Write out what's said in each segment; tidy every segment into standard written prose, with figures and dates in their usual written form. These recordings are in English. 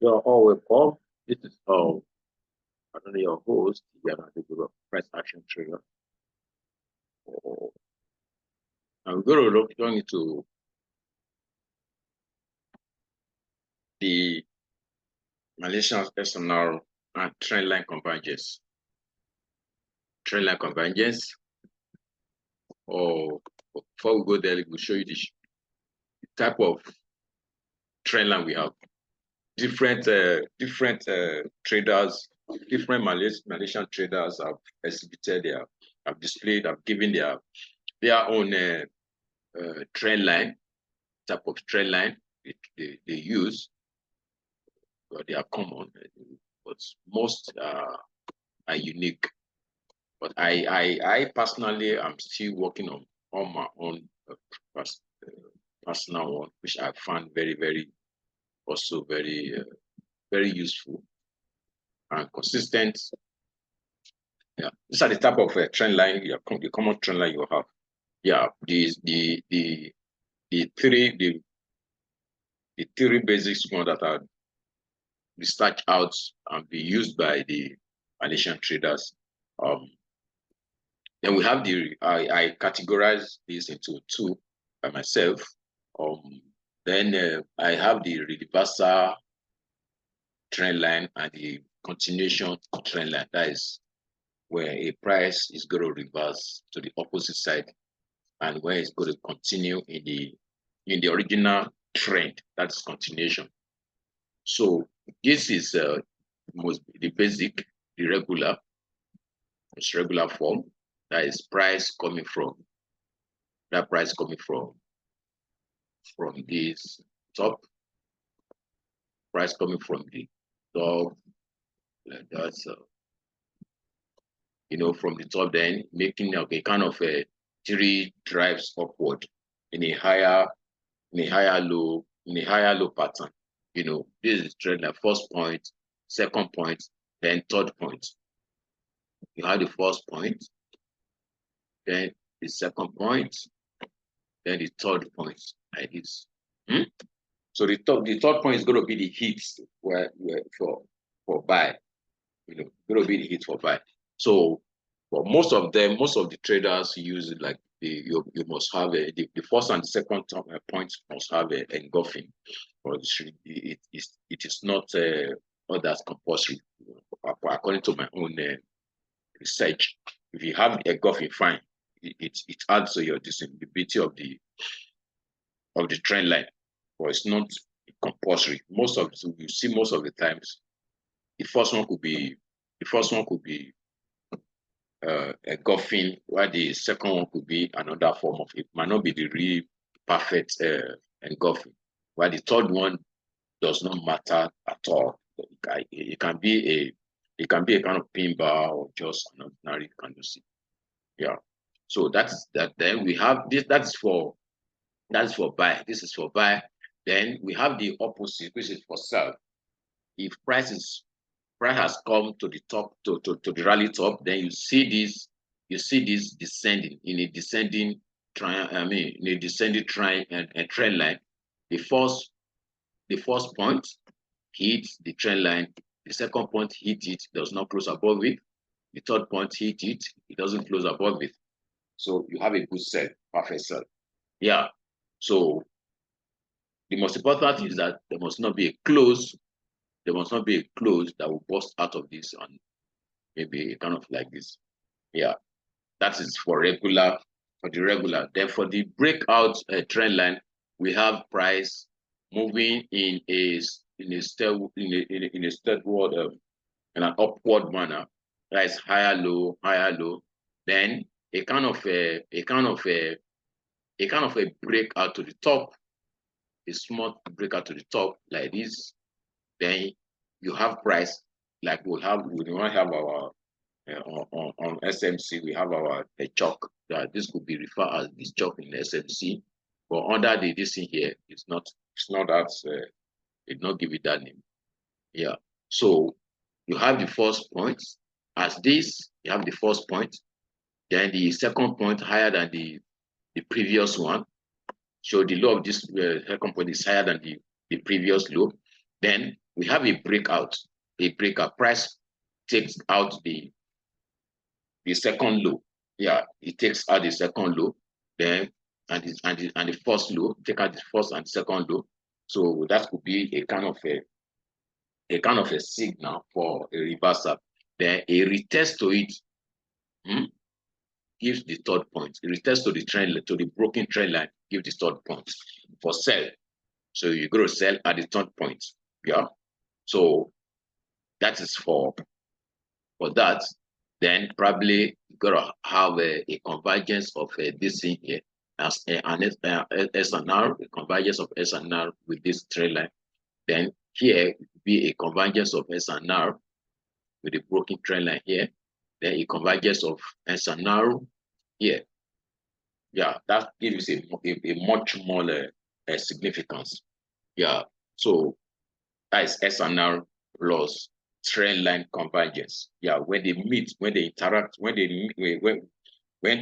You're all welcome. This is another your host, Yana, the price action trader. I'm going to look into the Malaysian SNR and Trendline convergence. Trendline convergence. Or before we go there, we'll show you the type of trendline we have. Different traders, different Malaysian traders have exhibited have displayed, have given their own trend line, type of trend line they use, but they are common, but most are unique. But I personally am still working on my own personal one, which I found very also very useful and consistent. Yeah, these are the type of trend line, the common trend line you have. Yeah, the three basics one that are researched out and be used by the Malaysian traders. Then we have I categorize this into two by myself. Then I have the reversal trend line and the continuation trend line. That is where a price is going to reverse to the opposite side, and where it's going to continue in the original trend. That's continuation. So this is the basic, the regular, it's regular form. That is price coming from this top, price coming from the top, like that. From the top, then making a kind of a 3 drives upward in a higher low pattern. This is trend like first point, second point, then third point. You have the first point, then the second point, then the third point, like this. So the third point is going to be the hits where for buy. Going to be the hit for buy. So for most of the traders use it like you must have the first and second points must have engulfing, or it is not all that compulsory. According to my own research, if you have engulfing, fine. It adds to your visibility of the trend line, but it's not compulsory. Most of the times, the first one could be engulfing, while the second one could be another form of it. Might not be the real perfect engulfing, while the third one does not matter at all. It can be a kind of pin bar or just an ordinary candlestick. Yeah. So that's that. Then we have this. That's for buy. This is for buy. Then we have the opposite, which is for sell. If price has come to the top, to the rally top, then you see this descending in a descending triangle. In a descending triangle and trend line. The first point hits the trend line. The second point hit it, does not close above it. The third point hit it, it doesn't close above it. So you have a good sell, perfect sell. Yeah. So the most important thing is that there must not be a close. There must not be a close that will burst out of this and maybe kind of like this. Yeah. That is for the regular. Then for the breakout trend line, we have price moving in an upward manner. That is higher low. Then a kind of a breakout to the top, a small breakout to the top like this. Then you have price like we want to have our on SMC. We have our chalk that this could be referred as this chalk in SMC, but under this thing here, it's not that it not give it that name. Yeah. So you have the first point as this. You have the first point. Then the second point higher than the previous one. So the low of this second point is higher than the previous low. Then we have a breakout. Price takes out the second low. Yeah, it takes out the second low, then and the first low, take out the first and second low. So that could be a kind of a signal for a reversal. Then a retest to it gives the third point. A retest to the trend, to the broken trend line, gives the third point for sell. So you're going to sell at the third point. Yeah. So that is for that. Then probably you're going to have a convergence of this thing here as an SNR, a convergence of SNR with this trend line. Then here will be a convergence of SNR with the broken trend line here. Then a convergence of SNR here. Yeah, that gives a much more significance. Yeah, so that is SNR plus trend line convergence. Yeah, when they meet, when they interact, when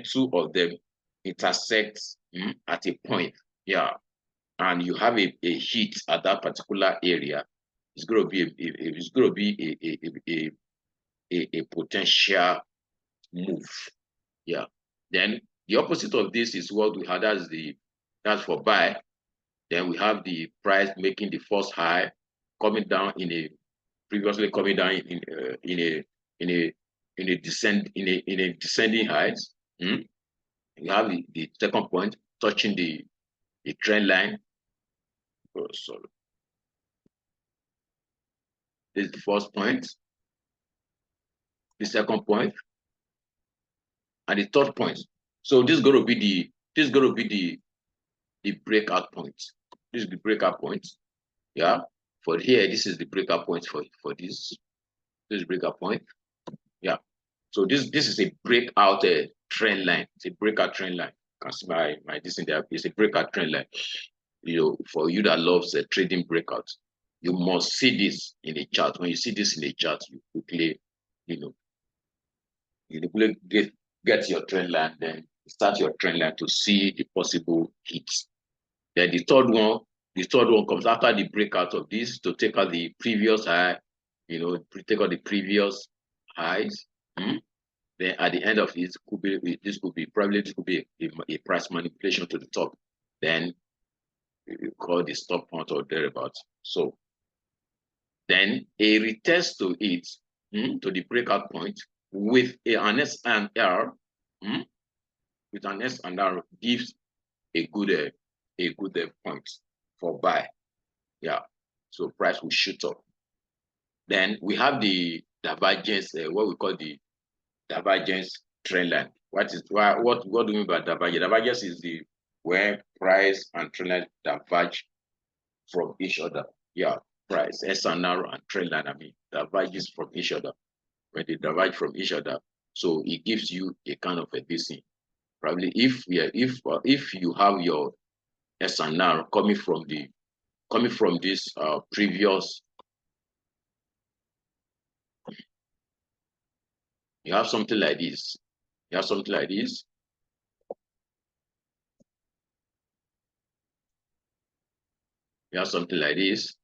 two of them intersect at a point, yeah, and you have a hit at that particular area, it's going to be a potential move. Yeah. Then the opposite of this is what we had. That's for buy. Then we have the price making the first high, coming down previously coming down in a descending heights. You have the second point touching the trend line. Oh, sorry. This is the first point, the second point, and the third point. So this is going to be the breakout point. This is the breakout point. Yeah. For here, this is the breakout point for this. This is breakout point. Yeah. So this is a breakout trend line. It's a breakout trend line. You can see my this in there. It's a breakout trend line. You know, for you that loves trading breakouts, you must see this in a chart. When you see this in a chart, you quickly, you get your trend line, then start your trend line to see the possible hits. Then the third one comes after the breakout of this to take out the previous high, take out the previous highs. Then at the end of it, this could be a price manipulation to the top. Then you call the stop point or thereabouts. So then a retest to it, to the breakout point with an SNR, with an SNR gives a good point for buy. Yeah, so price will shoot up. Then we have the divergence, what we call the divergence trend line. What do you mean by divergence? Divergence is where price and trend line diverge from each other. Yeah, price, SNR and trend line, diverges from each other. When they diverge from each other, so it gives you a kind of a DC. Probably if you have your SNR coming from this previous, you have something like this. You have something like this. You have something like this.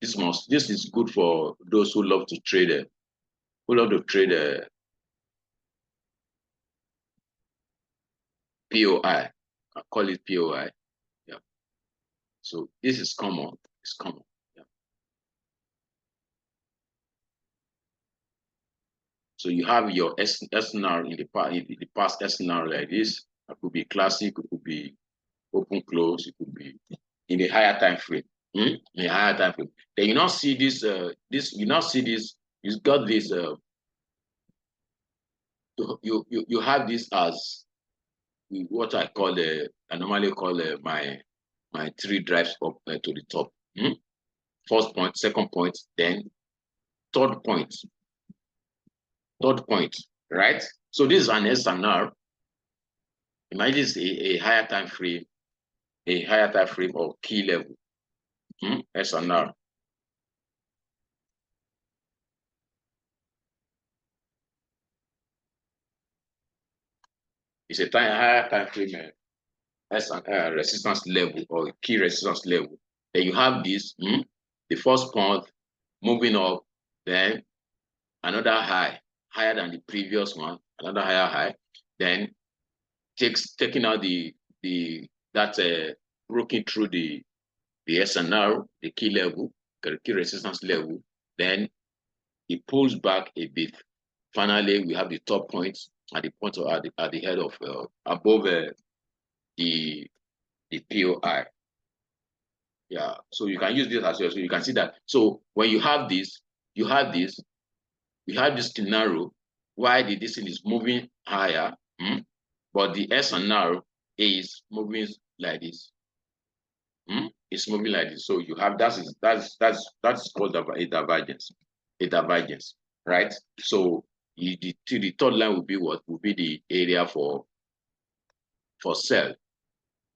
This is good for those who love to trade. POI. I call it POI. Yeah. So this is common. It's common. Yeah. So you have your SNR in the past SNR like this. It could be classic. It could be open close. It could be in a higher time frame. In a higher time frame. Then you now see this. You now see this. You got this. You have this as what I normally call my three drives up to the top. First point, second point, then third point. Right? So this is an SNR. Imagine it's a higher time frame or key level. SNR. It's a higher time frame resistance level or key resistance level. Then you have this, the first point moving up, then another high, higher than the previous one, another higher high, then taking out broken through the SNR, the key level, the key resistance level, then it pulls back a bit. Finally, we have the top points at the point of, at the head of above the POI. Yeah, so you can use this as well. So you can see that. So when you have this, we have this scenario why the this thing is moving higher, but the SNR is moving like this. It's moving like this. So you have that's called a divergence. A divergence, right? So the third line will be what? Will be the area for sell.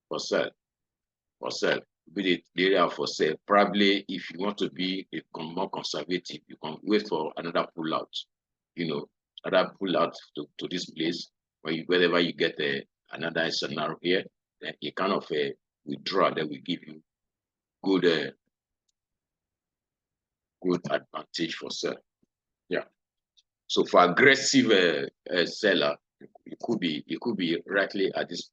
For sell. For sell. Will be the area for sell. Probably if you want to be more conservative, you can wait for another pull out. You know, another pull out to this place wherever you get another scenario here, then you kind of withdraw that will give you good good advantage for sell. Yeah. So for aggressive seller, it could be rightly at this.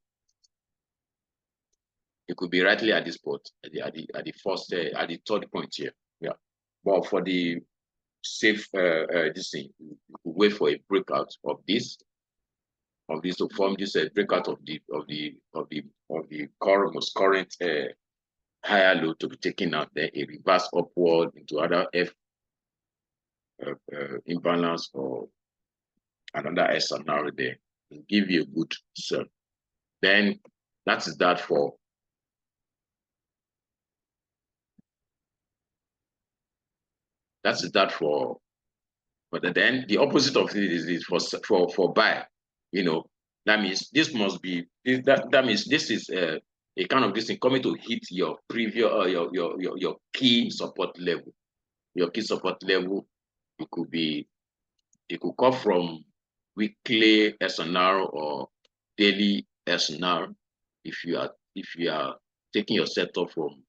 It could be rightly at this spot at the first at the third point here. Yeah. But for the safe this thing, you could wait for a breakout of this to form this breakout of the most current higher low to be taken out, then a reverse upward into other F imbalance or another SNR there and give you a good sell. Then that is that for but then the opposite of it is for buy. You know, that means this must be that means this is a kind of this thing coming to hit your previous your key support level. Your key support level, it could come from weekly SNR or daily SNR. If you are taking your setup from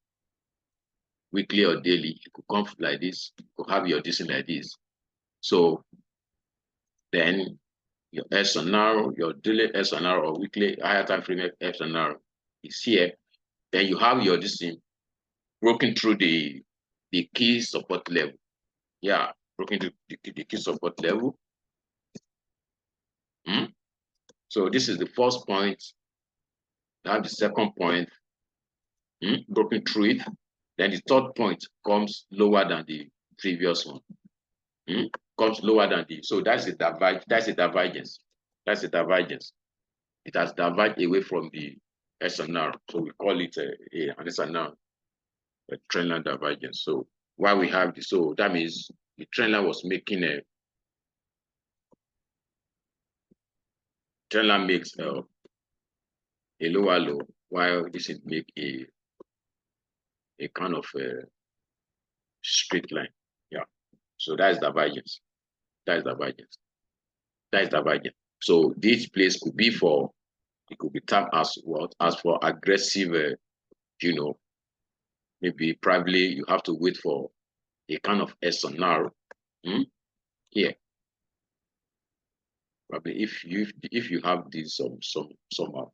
weekly or daily, it could come like this. You could have your this like this. So then your SNR, your daily SNR or weekly higher time frame SNR is here. Then you have your this thing broken through the key support level. Yeah, broken through the key support level. So this is the first point. You have the second point, broken through it. Then the third point comes lower than the previous one. Comes lower than the, so that's a divergence. That's a divergence. It has diverged away from the SNR. So we call it an SNR, a trendline divergence. So while we have this, so that means the trendline was making a trendline makes a lower low, while this is make a kind of a straight line. Yeah. So that is divergence. That is divergence. That is divergence. So this place could be for, it could be tagged as what? As for aggressive, you know, maybe probably you have to wait for a kind of SNR here. Probably if you have this somehow.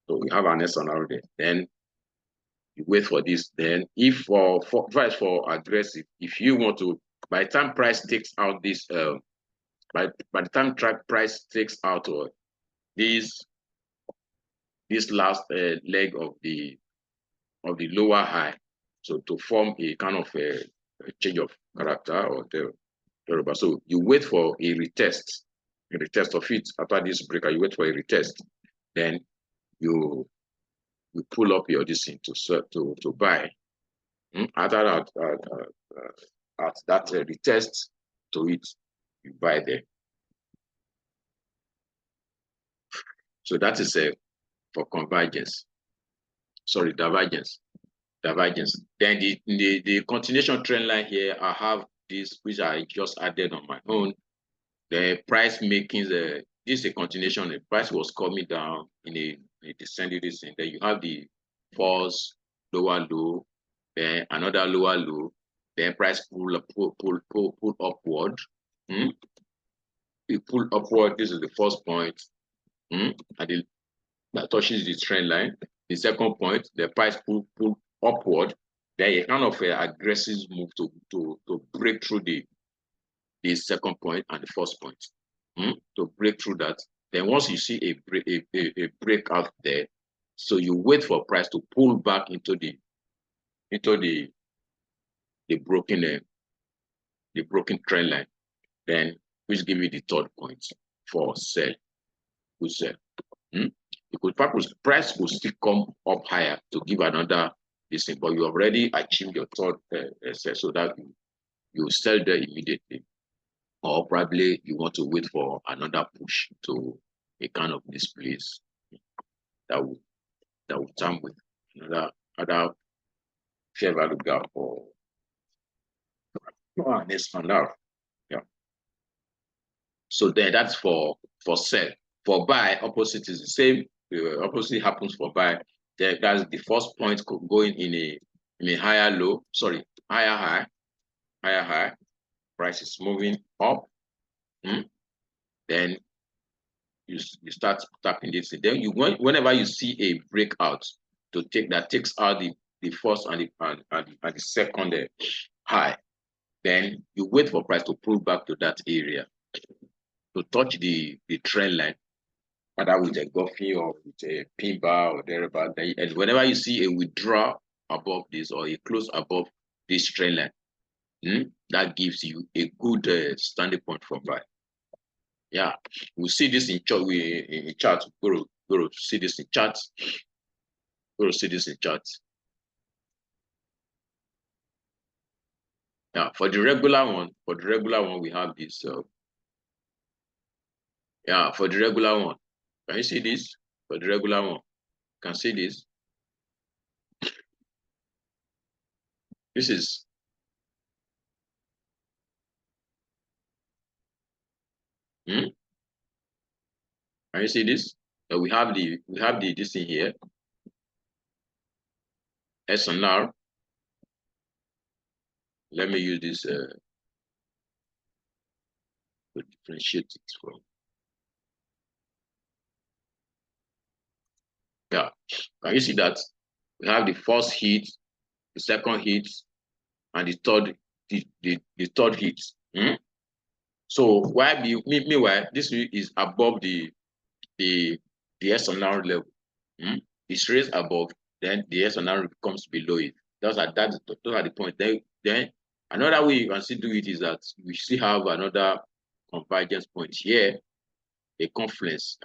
So we have an SNR there. Then you wait for this. Then if for aggressive, if you want to, by the time price takes out this by the time price takes out this last leg of the lower high, so to form a kind of a change of character or the so you wait for a retest of it after this breaker. You wait for a retest, then you pull up your this thing to buy. After that at that retest to it, you buy there. So that is for convergence. Sorry, divergence. Then the continuation trend line here, I have this which I just added on my own. The price making this is a continuation. The price was coming down in a descending descent. Then you have the false lower low. then another lower low, then price pull upward. It pull upward. This is the first point, and that touches the trend line. The second point, the price pull upward. Then a kind of aggressive move to break through the second point and the first point. To break through that. Then once you see a breakout there, so you wait for price to pull back into the broken trend line, then which give you the third point for sell. We sell. Price will still come up higher to give another this thing, but you already achieved your third sell, so that you sell there immediately, or probably you want to wait for another push to a kind of displays that will turn with other fair value gap or SNR. Yeah. So then that's for sell. For buy, opposite is the same. Opposite happens for buy. Then that's the first point going in a higher low. Sorry, higher high. Price is moving up. Then you start tapping this. Then whenever you see a breakout to takes out the first and the second high, then you wait for price to pull back to that area to touch the trend line, either with a Goffin or with a pin bar or thereabout. And whenever you see a withdrawal above this or a close above this trend line, that gives you a good standing point for buy. Yeah, we see this in chart. In chart, go to see this in charts. Go to see this in charts. Yeah, for the regular one, we have this. Yeah, for the regular one, can you see this? For the regular one, can see this. This is can you see this? So we have this thing here, SNR. Let me use this to differentiate it from. Yeah, can you see that? We have the first hit, the second hit, and the third hit. So meanwhile, this is above the SNR level. It's raised above, then the SNR comes below it. Those are the point. Then another way you can still do it is that we still have another convergence point here, a confluence.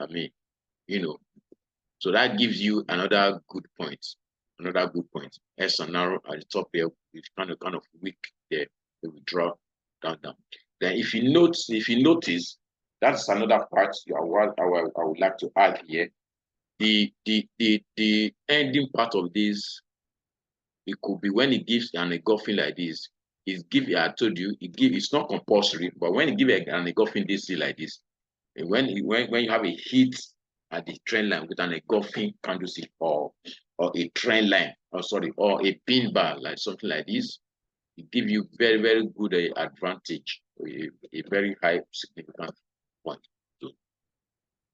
So that gives you another good point. SNR at the top here is kind of weak there. They will draw down. Then if you notice, that's another part I would like to add here. The ending part of this, it could be when it gives an engulfing like this. I told you, it's not compulsory, but when it gives an engulfing this like this, when you have a hit at the trend line with an engulfing candlestick or a trend line, or a pin bar, like something like this, it gives you very, very good advantage, a very high significant point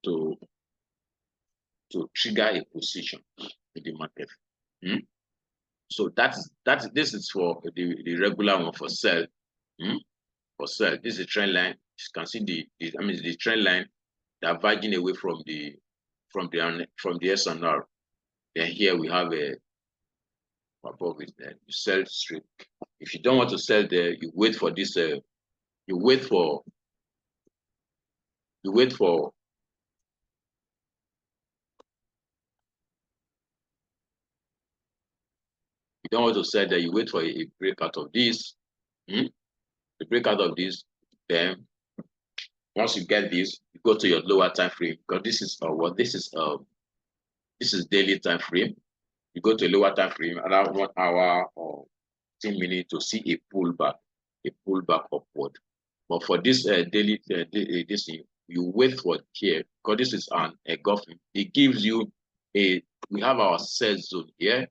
to trigger a position in the market. So this is for the regular one for sell. For sell, this is a trend line. You can see the trend line diverging away from the SNR. Then here we have a above it. Then you sell straight. If you don't want to sell there, you wait for this. You wait for. You don't want to sell there. You wait for a breakout of this. The breakout of this. Then once you get this, you go to your lower time frame, because this is daily time frame. You go to a lower time frame, around 1 hour or 10 minutes to see a pullback upward. But for this daily this thing, you wait for here, because this is an engulfing. It gives you we have our sell zone here.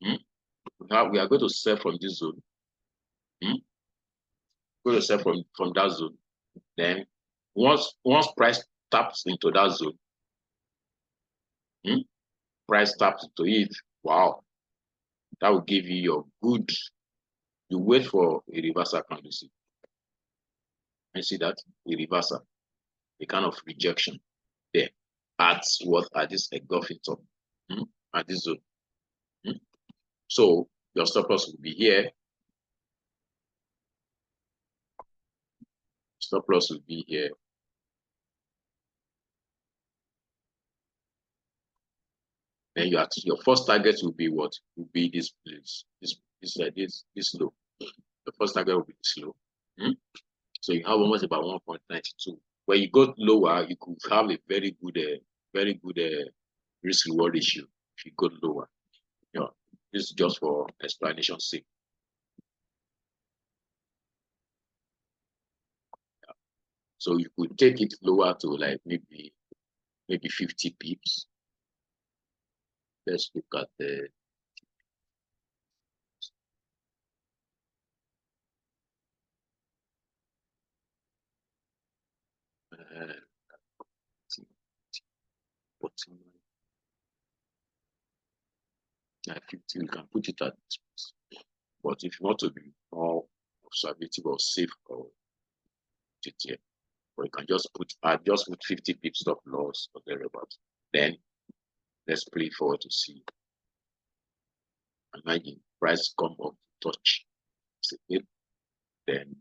We we are going to sell from this zone. Going to sell from that zone. Then once price taps into that zone, price taps into it. Wow, that will give you your good. You wait for a reversal candlestick. And see that a reversal, a kind of rejection there at what at this engulfing top, at this zone. So your stop loss will be here. Stop loss will be here. Then your first target will be what? Will be this place, this low. The first target will be this low. So you have almost about 1.92. When you go lower, you could have a very good risk reward issue if you go lower. This is just for explanation's sake. So you could take it lower to like maybe 50 pips. Let's look at the bottom line. 50, you can put it at this place. But if you want to be more conservative or safe, or put it here, or you can just put 50 pips stop loss or thereabouts. Then let's play forward to see. Imagine price come up to touch. Then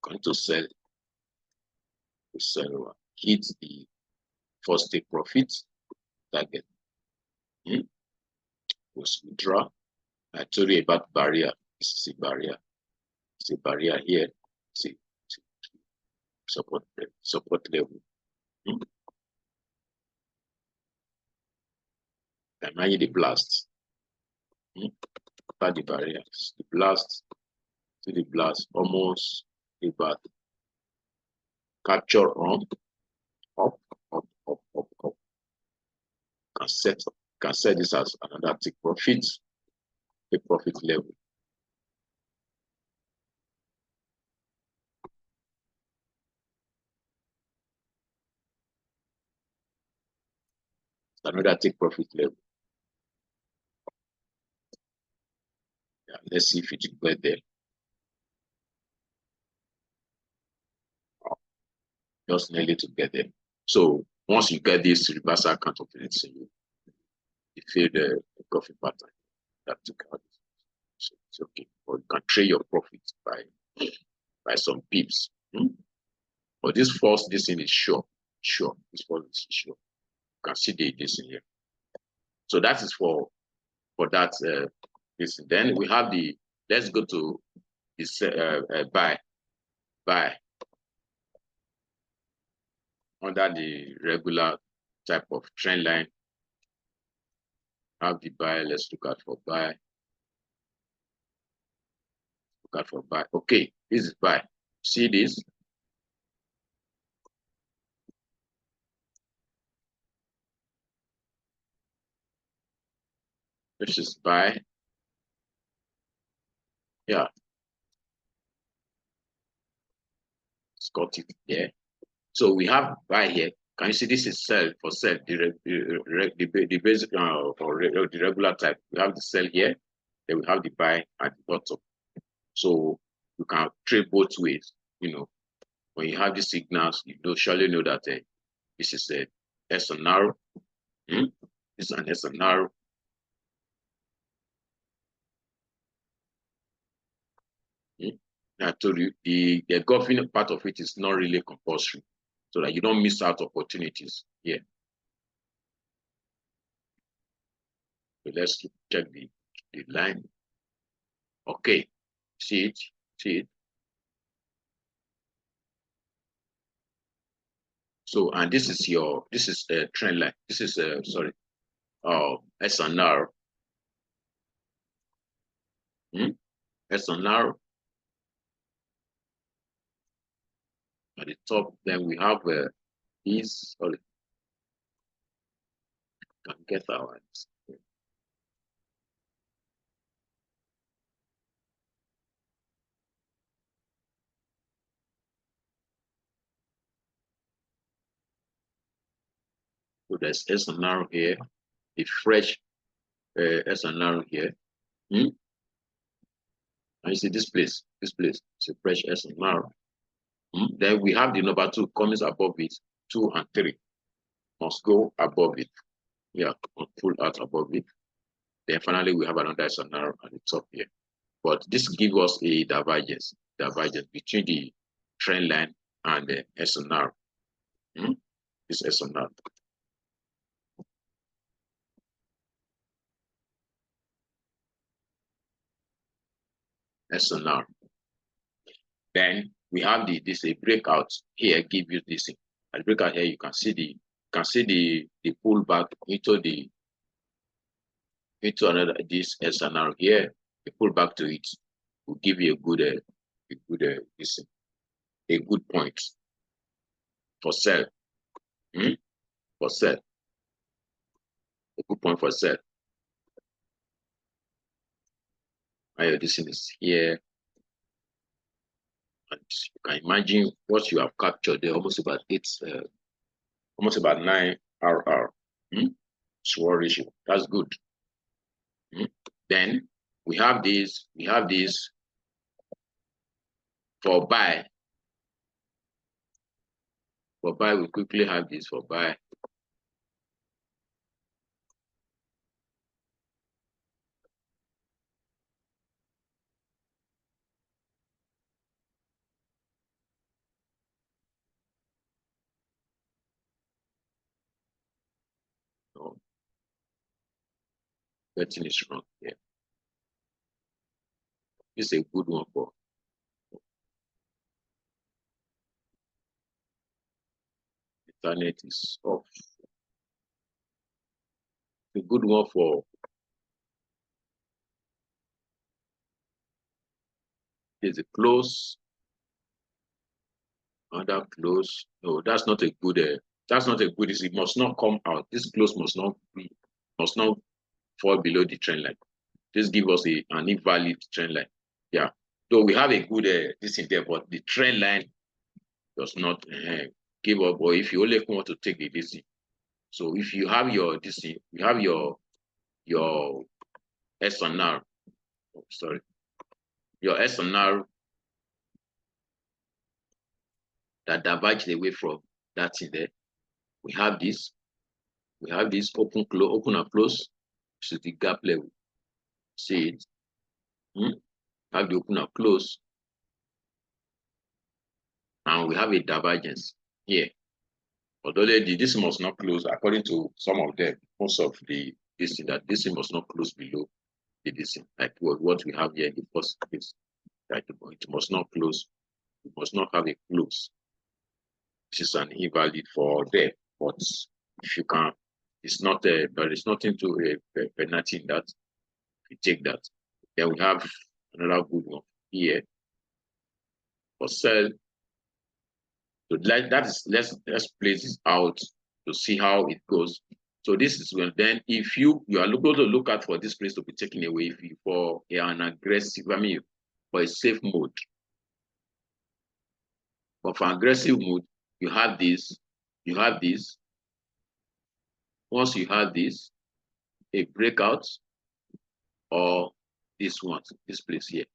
going to sell. Hit the first take profit target. Was withdraw. I told you about barrier. This is a barrier. It's a barrier here. See, support level. Imagine the blast. About the barriers. The blast to the blast almost about capture on up. Can set this as another take profit level. Another take profit level. Yeah, let's see if it will get there. Just nearly to get there. So once you get this reversal confidence, you feel the coffee pattern that took out. So it's okay. Or you can trade your profit by some pips. But this thing is sure. This first is sure. You can see this in here. So that is for that this. Then we have let's go to this buy under the regular type of trend line. Have the buy. Let's look at for buy. Look at for buy. Okay, this is buy. See this? This is buy. Yeah. It's got it there. So we have buy here. Can you see this is sell for sell, the basic or the regular type. We have the sell here, then we have the buy at the bottom. So you can trade both ways. When you have these signals, you surely know that this is a SNR. This is an SNR. I told you the engulfing part of it is not really compulsory, so that you don't miss out opportunities here. So let's check the line. Okay, see it. So, and this is a trend line. This is SNR. SNR. At the top, then we have these. Sorry, can get our. there's SNR here, a fresh SNR here. And you see this place, it's a fresh SNR. Then we have the number 2 coming above it, 2 and 3 must go above it. Yeah, pull out above it. Then finally we have another SNR at the top here. But this gives us a divergence between the trend line and the SNR. This SNR. SNR. Then we have this a breakout here. Give you this. At breakout here, you can see the pullback into another this SNR here. The pullback to it will give you a good point for sell. For sell. A good point for sell. This is here. And you can imagine what you have captured there, almost about 9 RR. Swore ratio. That's good. Then we have this for buy. For buy, we quickly have this for buy. No. Getting is wrong here. This is a good one for internet is off. A good one for is a close. Under close. No, that's not a good. That's not a good. It must not come out. This close must not fall below the trend line. This gives us an invalid trend line. Yeah. Though we have a good this in there, but the trend line does not give up. Or if you only want to take the DC. So if you have your DC, you have your SNR. Oh, sorry. Your SNR that diverged away from that in there. We have this open and close. This is the gap level. See it? Have the open and close. And we have a divergence here. Although this must not close, according to some of them, most of the this must not close below the this, like what we have here in the first case. Right? It must not close. It must not have a close. This is an invalid for them. But if you can, it's not there is nothing to a penalty in that. If you take that, then we have another good one here for sell. So that is let's place this out to see how it goes. So this is when then if you are going to look out for this place to be taken away for an aggressive, for a safe mode. But for aggressive mode, you have this. Once you have this, a breakout or this place here.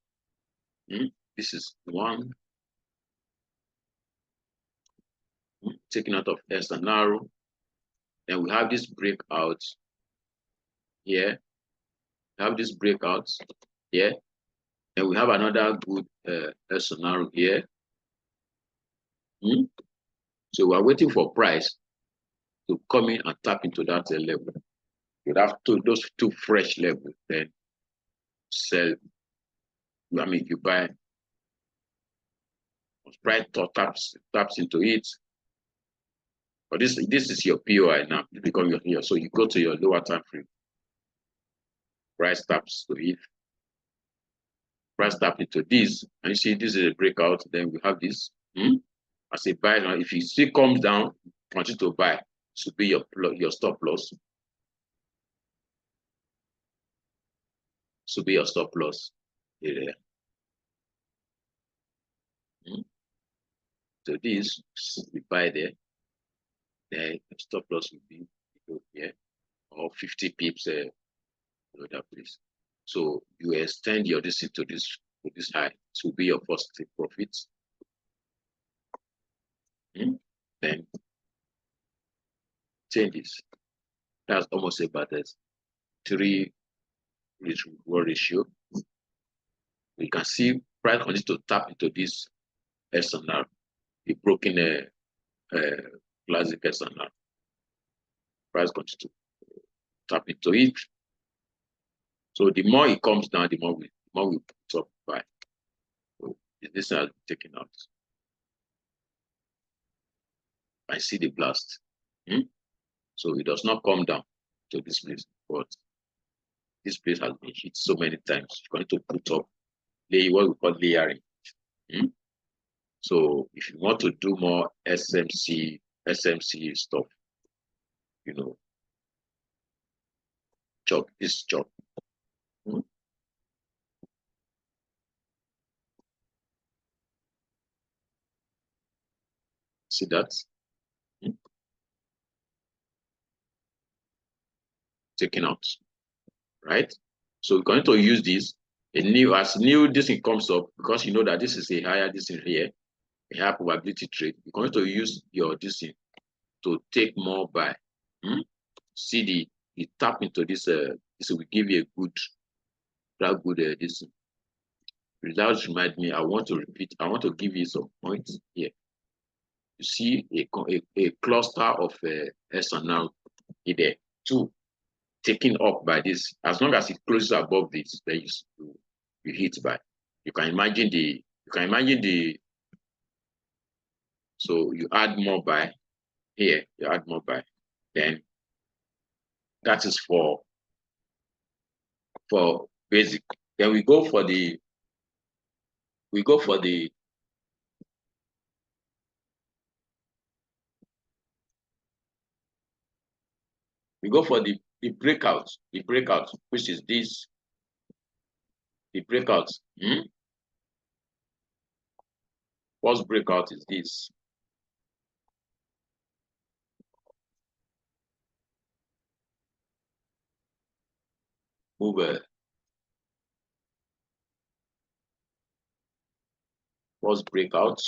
This is one. Taken out of SNR. Then we have this breakout here. We have this breakout here. Then we have another good SNR here. So we're waiting for price to come in and tap into that level. You have those two fresh levels, then sell. If you buy, price taps into it. But this is your POI now. It becomes your here. So you go to your lower time frame. Price taps to it. Price tap into this, and you see this is a breakout. Then we have this. As a buy now, if it still comes down, continue to buy. Should be your stop loss. Should be your stop loss here. So this we buy there. The stop loss will be here, or 50 pips another place. So you extend your distance to this high. This will be your first profit. Then changes. That's almost about that 3 reward ratio. You can see price continues to tap into this SNR, the broken classic SNR. Price continues to tap into it. So the more it comes down, the more we put up by. So this has taken out. I see the blast. So it does not come down to this place, but this place has been hit so many times. You're going to put up what we call layering. So if you want to do more SMC stuff, chop this chop. See that? Taken out, right? So we're going to use this as new this thing comes up, because you know that this is a higher this thing here, a higher probability trade. You're going to use your this thing to take more buy. See the tap into this. This will give you a good this. Results remind me. I want to repeat. I want to give you some points here. You see a cluster of SNR there, 2 taken up by this. As long as it closes above this, then you hit by. You can imagine the. So you add more by here. You add more by. Then that is for basic. Then we go for the breakout, which is this. The breakout. First breakout is this. Move first breakout.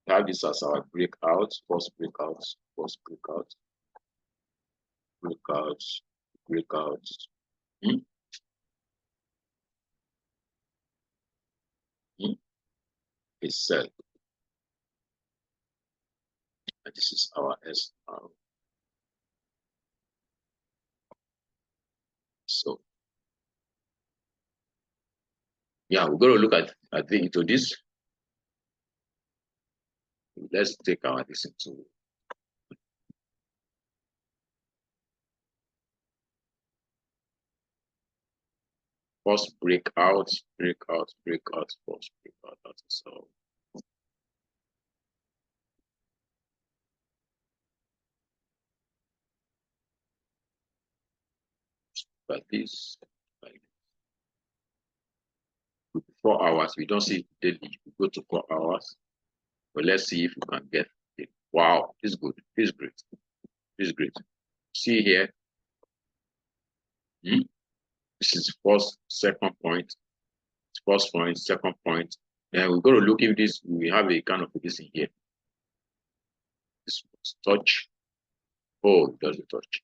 Have this as our breakout, first breakout. A sell. And this is our SR. So yeah, we're going to look at into this. Let's take our this into first breakout, first breakout. So like this. 4 hours. We don't see daily. We go to 4 hours. But let's see if we can get it. Wow, this is good. This is great. This is great. See here. This is second point. First point, second point. And we're going to look if this, we have a kind of this in here. This touch. Oh, it doesn't touch.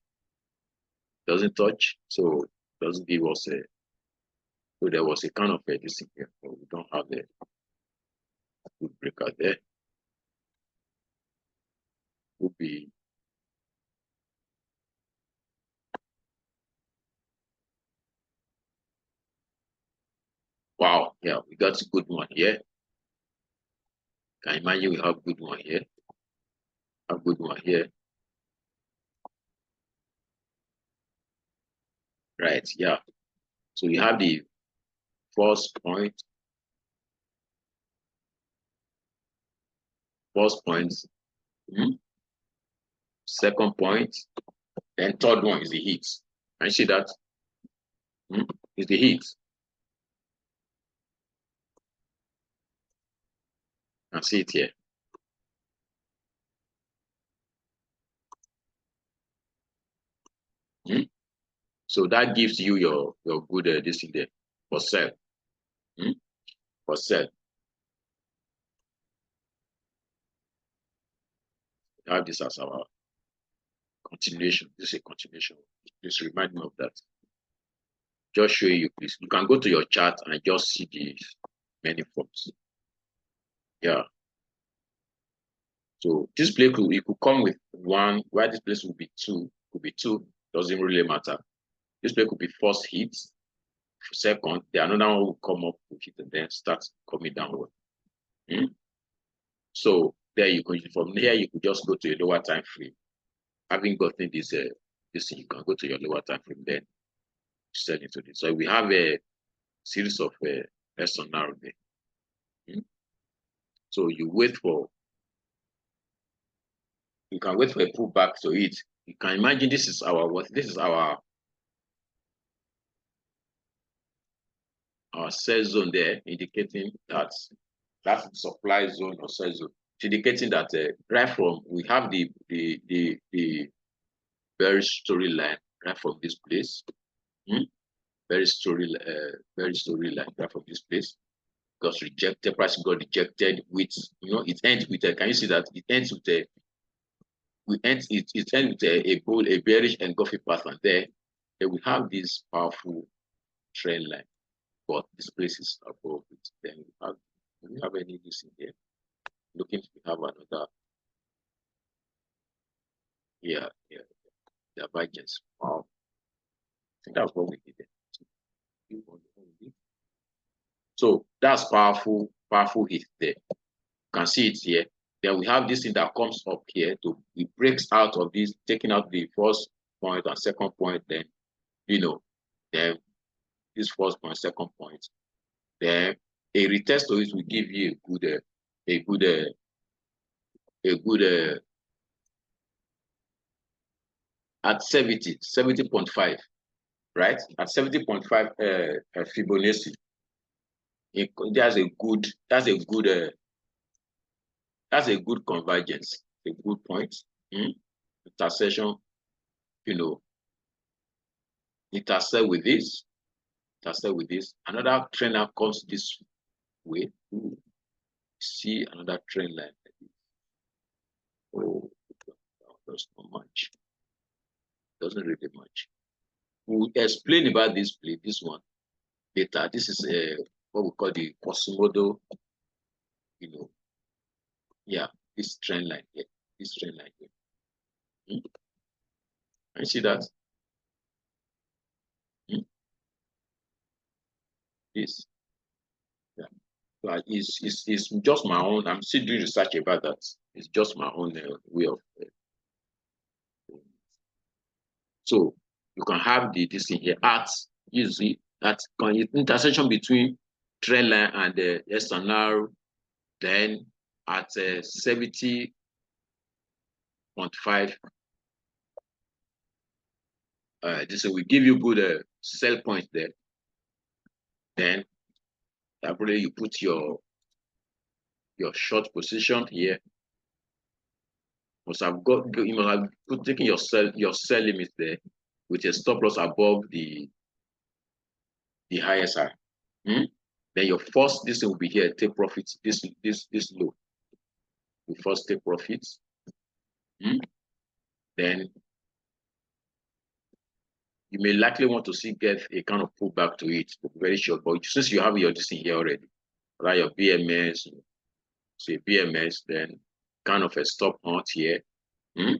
Doesn't touch. So it doesn't give us a. So there was a kind of this in here, but we don't have a good breaker there. Would be wow, yeah, we got a good one here. Can you imagine we have good one here? A good one here. Right, yeah. So you have the first point, second point, then third one is the heat. Can you see that? Is the heat. can see it here. So that gives you your good this in there for sell. For sell. We have this as our continuation. This is a continuation. Just remind me of that. Just show you, please. You can go to your chart and just see these many forms. Yeah. So this play it could come with one. Why this place will be two? Could be two. Doesn't really matter. This play could be first hit, second. The another one will come up with it and then start coming downward. So there you go. From here you could just go to a lower time frame. Having gotten this thing, you can go to your lower time frame, then sell into this. So we have a series of SNR there. So you can wait for a pullback to it. You can imagine this is our sell zone there, indicating that that's the supply zone or sell zone, indicating that right from we have the bearish storyline right from this place. Very storyline right from this place. Got rejected, price got rejected with, it ends with can you see that it ends with it ends with a bearish engulfing pattern there. Then we have this powerful trend line, but this place is above it. Then we have any this in here. Looking to have another. Yeah. Divergence. Wow. I think that's what we did. So that's powerful hit there. You can see it here. Then we have this thing that comes up here it breaks out of this, taking out the first point and second point, then then this first point, second point. Then a retest to it will give you a good at 70.5, right? At 70.5 Fibonacci. That's a good convergence, a good point. Intersection, intersect with this. Another trend line comes this way. See another trend line. Oh, that's not much. Doesn't really much. We'll explain about this play, this one later. This is what we call the Quasimodo, this trend line here. This trend line here. Can you see that? This. Yeah. But it's just my own. I'm still doing research about that. It's just my own way of. So you can have this thing here at usually at intersection between trend line and the SNR, then at 70.5. This will give you good sell point there. Then probably you put your short position here. You must have taken your sell limit there with a stop loss above the highest high. Then your first this will be here, take profits. This low. You first take profits. Then you may likely want to get a kind of pullback to it, very short. But since you have your this here already, right? Your BMS, say BMS, then kind of a stop hunt here. A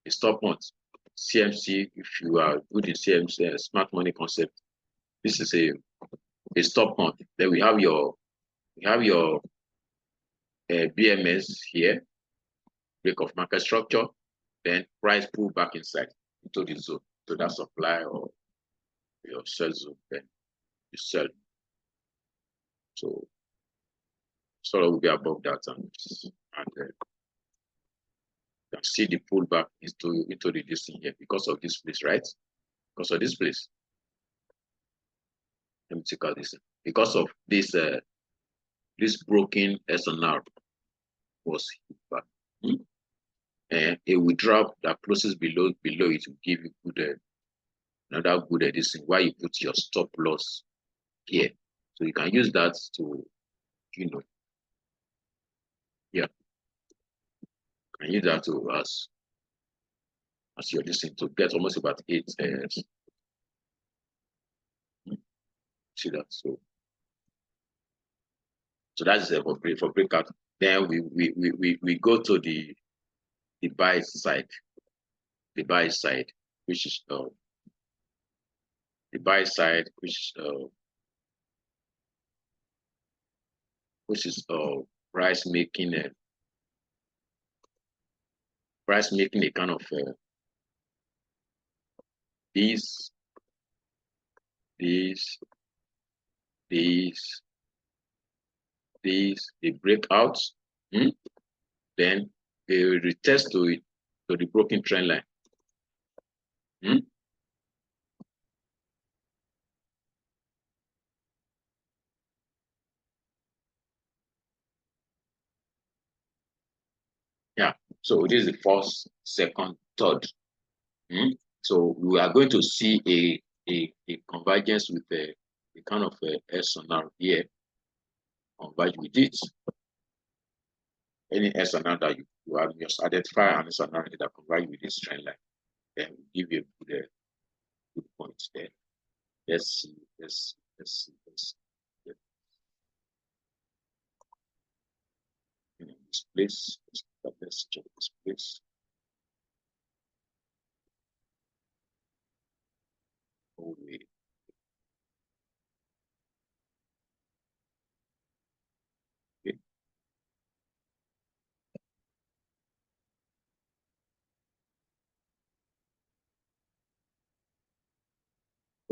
stop hunt. CMC, if you are good in CMC, smart money concept, this is a stop hunt. Then we have your BMS here, break of market structure, then price pull back inside into the zone, to that supply or your sell zone, then you sell. So sort of will be above that, and you can see the pullback into the distance here because of this place, right? Because of this place. Let me check out this. Because of this this broken SNR, was hit back. And a withdrawal that closes below it will give you good another good edition where you put your stop loss here. So you can use that to, you know, yeah, you can use that to as your listening to get almost about 8 see that. So that's for breakout. Then we go to the buy side. The buy side, which is the buy side, which is price making a kind of these they break out, then they retest to the broken trend line. Yeah, so this is the first, second, third. So we are going to see a convergence with a kind of SNR here. Converge with it. Any SNR that you have just identify an SNR that converge with this trend line, then we give you a good point there. Let's see. This place. Let's check this place. Oh, wait.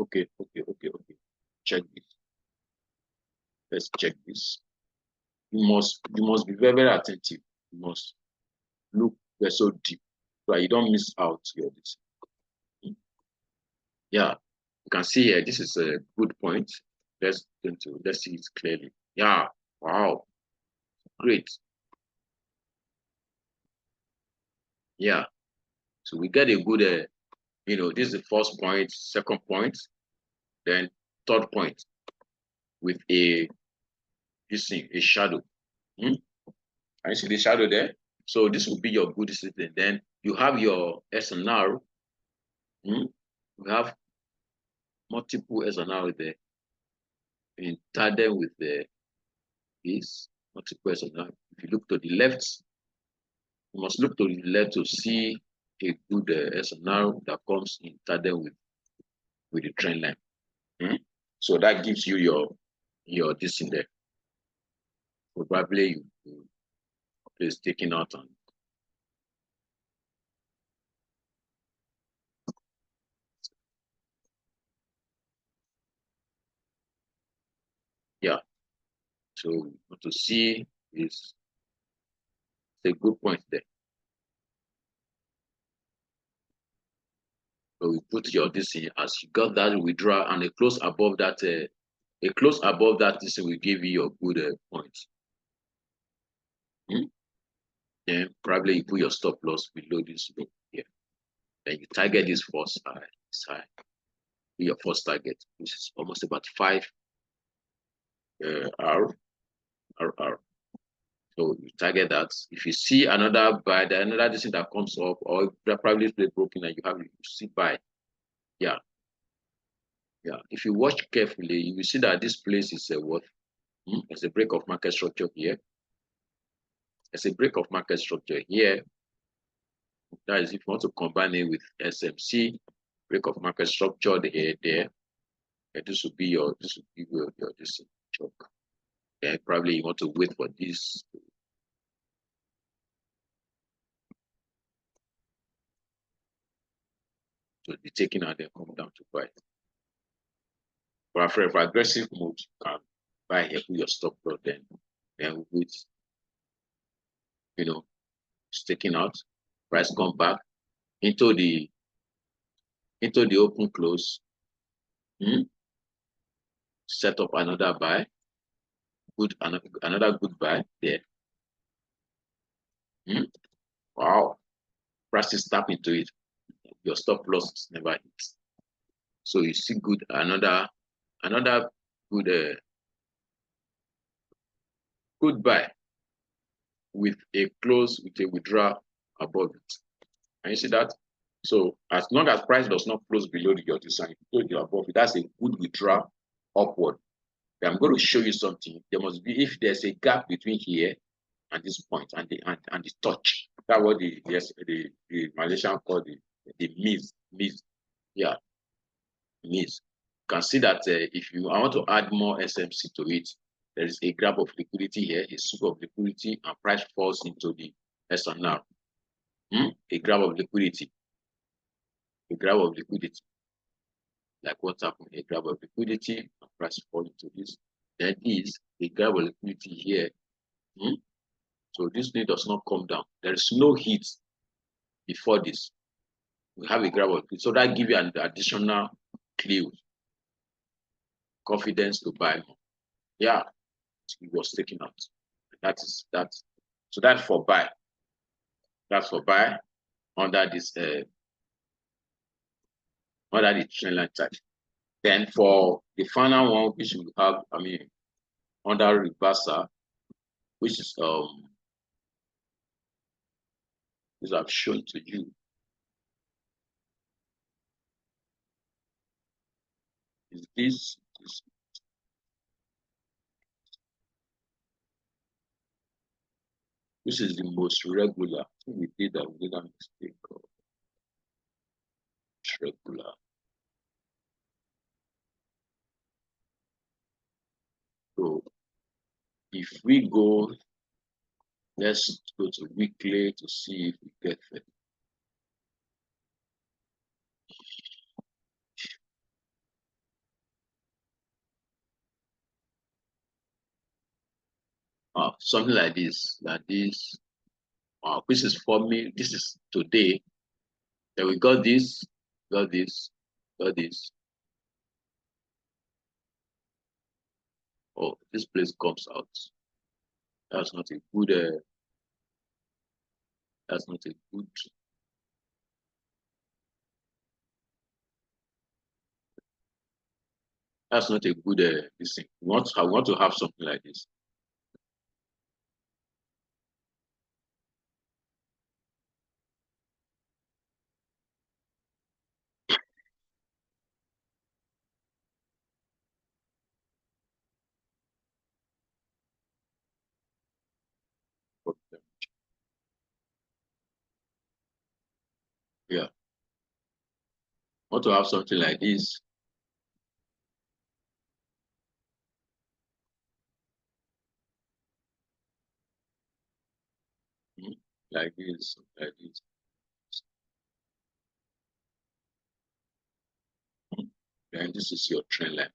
Okay. Check this. Let's check this. You must be very, very attentive. You must look very so deep so you don't miss out your this. Yeah, you can see here. This is a good point. Let's see it clearly. Yeah. Wow. Great. Yeah. So we get a good. This is the first point, second point, then third point with a shadow. Can you see the shadow there? So this will be your good discipline. Then you have your SNR. You have multiple SNR there in tandem with this multiple SNR. If you look to the left, you must look to the left to see a good SNR that comes in tandem with the trend line. So that gives you your this in there. Probably you is taking out on. Yeah. So what to see is a good point there. So we put your this in as you got that withdrawal and a close above that this will give you your good point. Then probably you put your stop loss below this low here. Then you target this first high. Your first target, which is almost about 5 R. So you target that. If you see another buy, another this thing that comes up, or probably play broken and you see buy. Yeah. If you watch carefully, you will see that this place is what? It's a break of market structure here. It's a break of market structure here. That is if you want to combine it with SMC, break of market structure there. This will be your this choke. Then probably you want to wait for this to be taken out and come down to buy. But for aggressive mode, you can buy here, put your stop loss then wait. It's taken out. Price come back into the open close. Set up another buy. Another good buy there. Hmm? Wow. Prices tap into it. Your stop loss is never hit. So you see good another good good buy with a close with a withdrawal above it. And you see that? So as long as price does not close below your design, above it, that's a good withdrawal upward. I'm going to show you something. There must be, if there's a gap between here and this point and the touch. That's what the Malaysian call the miss. Yeah, miss. You can see that if I want to add more SMC to it, there is a grab of liquidity here, a sweep of liquidity, and price falls into the SNR. A grab of liquidity. A grab of liquidity. Like what happened? A grab of liquidity, and price falls into this. Then is a grab of liquidity here. So this thing does not come down. There is no heat before this. We have a grab of liquidity. So that gives you an additional clue, confidence to buy more. Yeah, it was taken out. That is that. So that's for buy. That's for buy under this under the trend line type. Then for the final one, which we have, under reversal, which is this I've shown to you. Is this this is the most regular. I think we did that mistake. Regular. So if we go, let's go to weekly to see if we get it. Something like this, this is for me, this is today. Then we got this, got this, got this. Oh, this place comes out. That's not a good, that's not a good. That's not a good this thing. I want to have something like this. Yeah. I want to have something like this. Like this, like this. Then this is your trend line.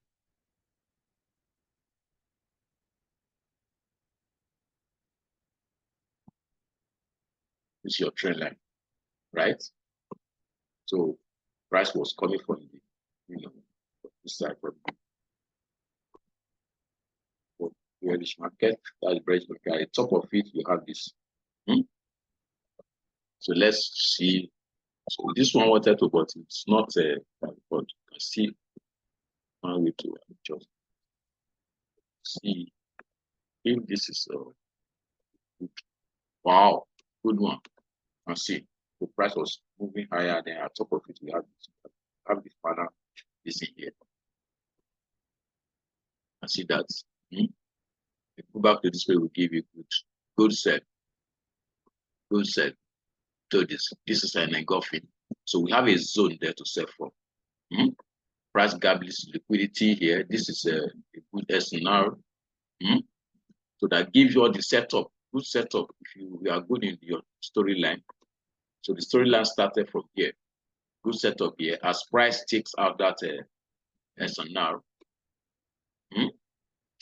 This is your trend line, right? So price was coming from the, this side from bearish market. That's bearish market. At the top of it, you have this. So let's see. So this one wanted to, but it's not but you can see one way to just see if this is good. Wow, good one. And see the price was moving higher. Then at top of it, we have this panel. This in here. And see that. If go back to this way, will give you good sell, good sell. So this is an engulfing. So we have a zone there to sell from. Price gap liquidity here. This is a good SNR. So that gives you all the setup, good setup if you are good in your storyline. So the storyline started from here. Good setup here. As price takes out that SNR, the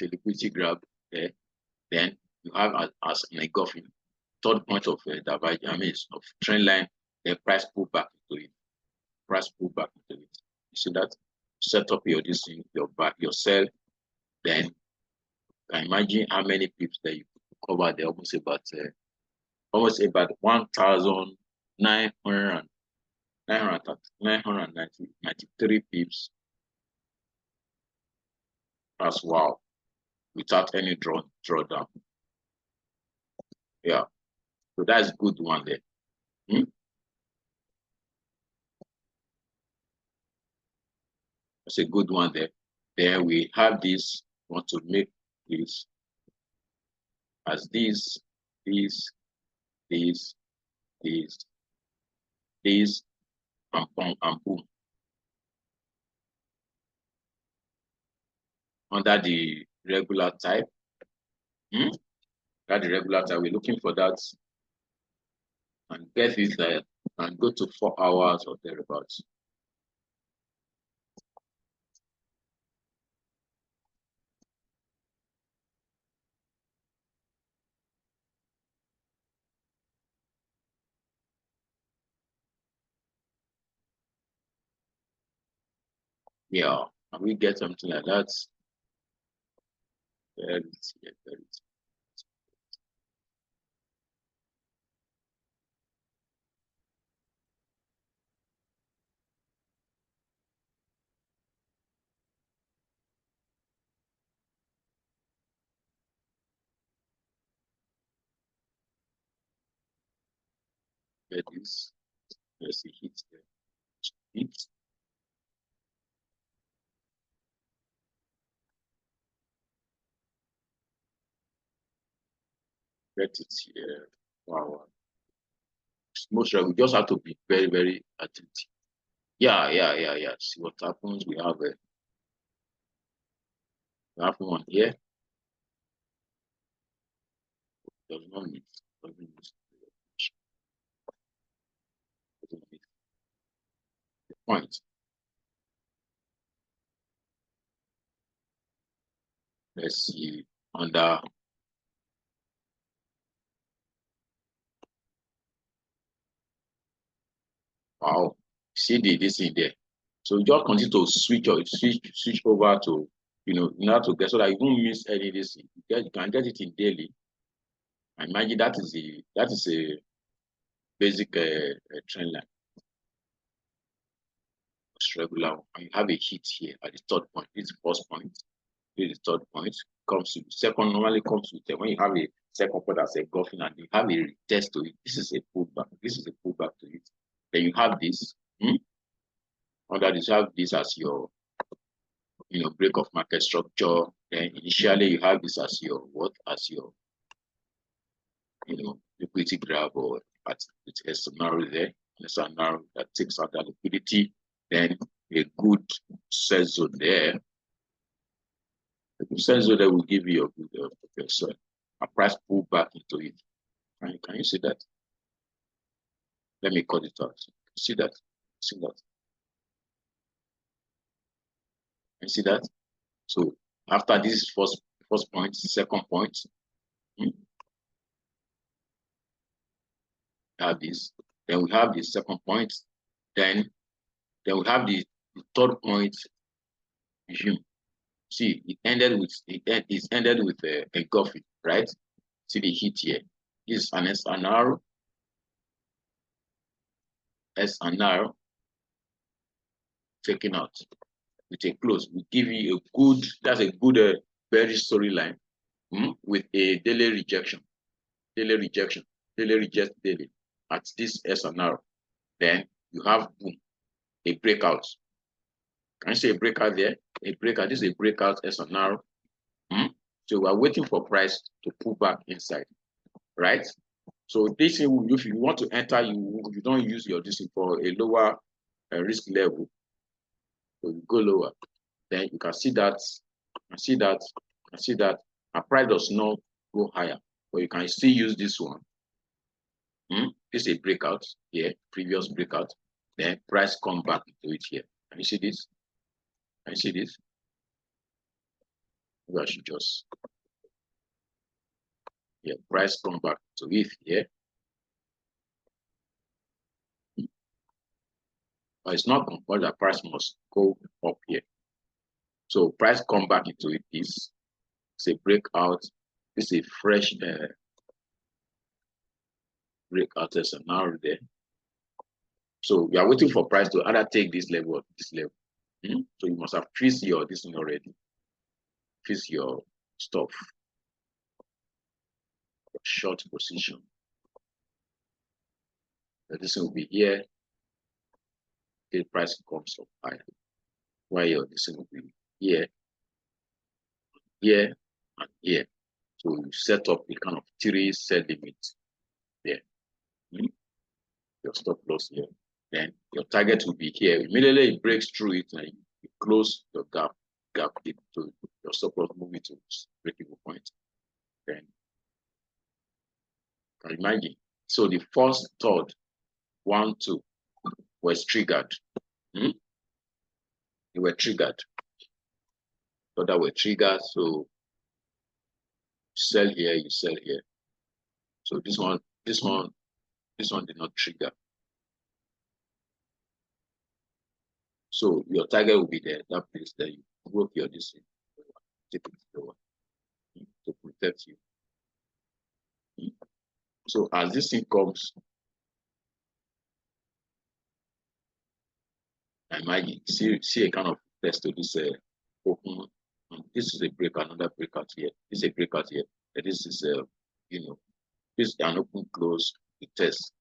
liquidity grab there, then you have as an engulfing third point of divergence, of trend line, the price pull back into it. Price pull back into it. You see that? Set up your this thing, your back, your sell, then you can imagine how many pips that you cover there, almost about almost about 1,993 pips. That's wow, without any drawdown. Yeah, so that's good one there. That's a good one there. Then we have this, want to make this as this, and boom. Under the regular type, we're looking for that and get it there and go to 4 hours or thereabouts. Yeah, and we get something like that. There it is. There it is. Let's see, hit there. Hit. Get it here. Wow. Most we just have to be very, very attentive. Yeah. See what happens. We have one here. Does not need. Doesn't need the point. Let's see under. Wow. See this in there. So just continue to switch over to, in order to get, so that you won't miss any of this. You can get it in daily. I imagine that is a basic trend line. It's regular. And you have a hit here at the third point. This is the first point. This is the third point. Comes to second, normally comes with when you have a second point that's engulfing and you have a retest to it. This is a pullback. This is a pullback to it. Then you have this. Under this, you have this as your break of market structure. Then initially you have this as your liquidity grab, or it's SNR there, SNR that takes out the liquidity. Then a good sell zone there. The good sell zone there will give you a price pull back into it. Can you see that? Let me cut it out. See that? See that? You see that? So after this first point, second point, we have this. Then we have the second point. Then we have the third point. See, it ended with engulfing, right? See the hit here. This is an SNR taken out with a close. We give you that's a good bearish storyline with a daily rejection, daily reject daily at this SNR. Then you have boom, a breakout. Can you see a breakout there? A breakout. This is a breakout SNR. So we're waiting for price to pull back inside, right? So this, if you want to enter, you don't use your DC for a lower risk level. So you go lower, then you can see that, a price does not go higher, but you can still use this one. This is a breakout here, previous breakout. Then price come back into it here. Can you see this? Can you see this? Maybe I should just, price come back to it here. But it's not compulsory that price must go up here. So price come back into it. It's a breakout. It's a fresh break out SNR there. So we are waiting for price to either take this level or this level. So you must have fixed your this thing already. Fix your stuff. Short position. So this will be here. The price comes up higher. While your this will be here, here, and here. So you set up a kind of 3 sell limits there. Your stop loss here. Then your target will be here. Immediately it breaks through it and you close your gap to your stop loss, move it to break-even point. Then can you imagine? So the first, third, 1, 2 was triggered. They were triggered. So that were triggered. So sell here, you sell here. So this one did not trigger. So your target will be there, that place that you work your decision, take it lower to protect you. So as this thing comes, I imagine see a kind of test to this open. This is a break, another breakout here. This is a breakout here. And this is this is an open close the test.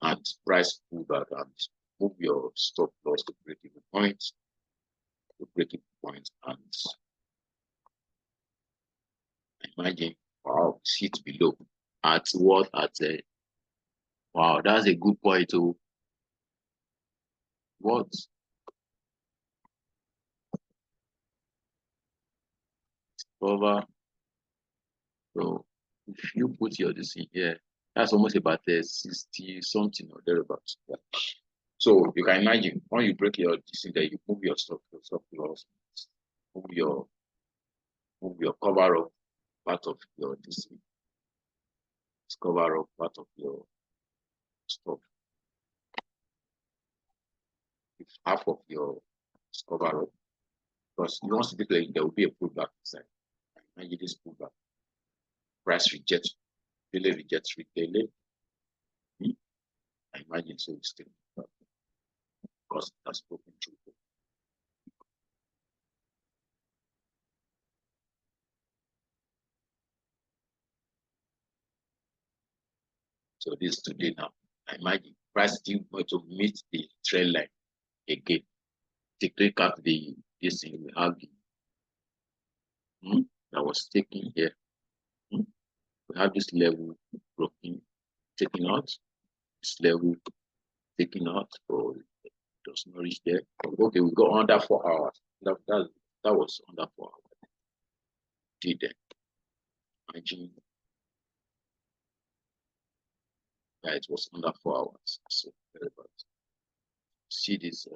And price pullback and move your stop loss to break-even point. And imagine, wow, sit below at what at wow, that's a good point to what over. So if you put your this in here, that's almost about 60 something or thereabouts. Yeah. So you can imagine when you break your this in there, you move your stop loss, move your cover up part of your this. Cover up part of your stop. If half of your cover up, because you want to declare there will be a pullback inside. Imagine this pullback. Price rejects, daily rejects retailer. I imagine so it's still because that's broken through. So this today now. I imagine price still going to meet the trend line again. To click out this thing we have that was taken here. We have this level broken, taken out, this level taken out, or it does not reach there. Okay, we go under 4 hours. That was under 4 hours. Did that. Imagine that it was under 4 hours. So very bad. See this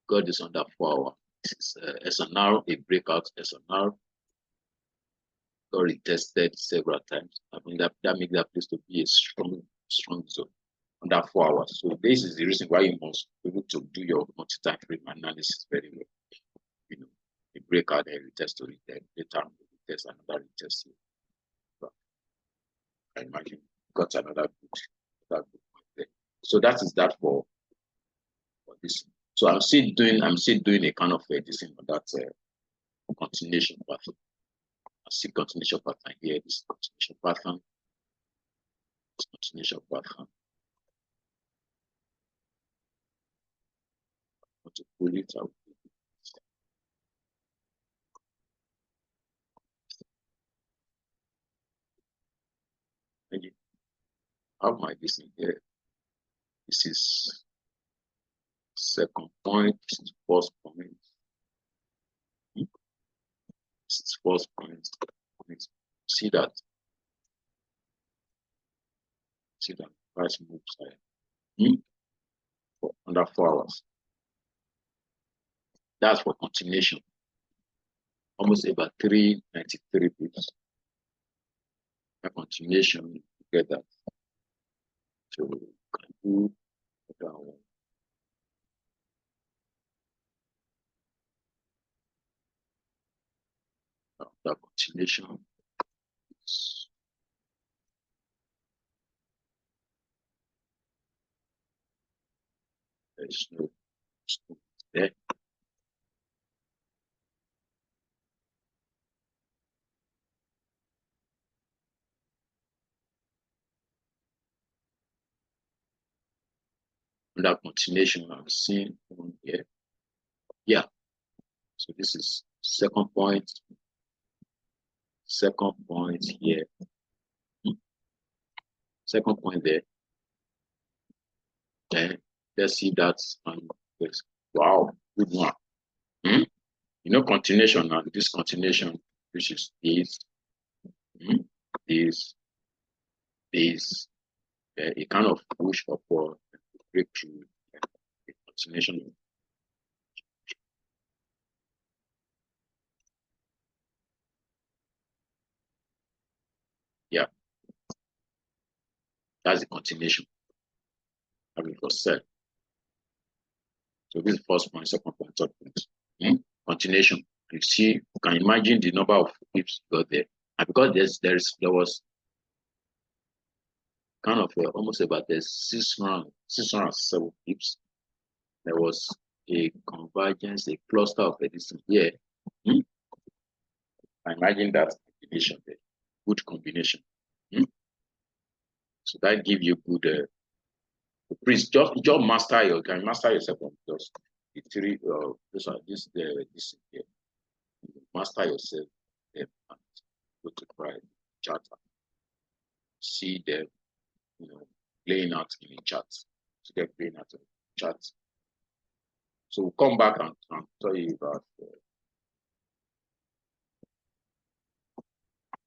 got this under 4 hours. This is SNR, a breakout SNR. Got retested several times. I mean that makes that place to be a strong zone under 4 hours. So this is the reason why you must be able to do your multi-time frame analysis very well. You know, a breakout and retest to retest, later retest another retest. But I imagine got another good point there. So that is that for this. So I'm still doing a kind of this thing on that continuation pattern. I see continuation pattern here. This continuation pattern. This continuation pattern. I want to pull it out. I have my this in here. This is second point. This is first point. This is first point. See that? See that price moves higher. For under 4 hours. That's for continuation. Almost about 393 pips. A continuation, you get that. So you can do that one. That continuation is there is no snow there. Under continuation, I'm seeing here. Yeah. So this is second point here. Second point there. Then let's see that. Wow, good one. You know, continuation and discontinuation, which is this, this, it kind of push upward, break through the continuation. Yeah, that's the continuation. That it was said. So this is first point, second point, third point. Continuation. You see, you can imagine the number of pips got there, and because there was kind of almost about the 607 pips. There was a convergence, a cluster of edison here. I imagine that combination there, good combination. So that gives you good. Please just master your, can master yourself on just the three. This here. Master yourself and go to try chart. See them, playing out in the chat. So they're playing out in the chat. So we'll come back and tell you about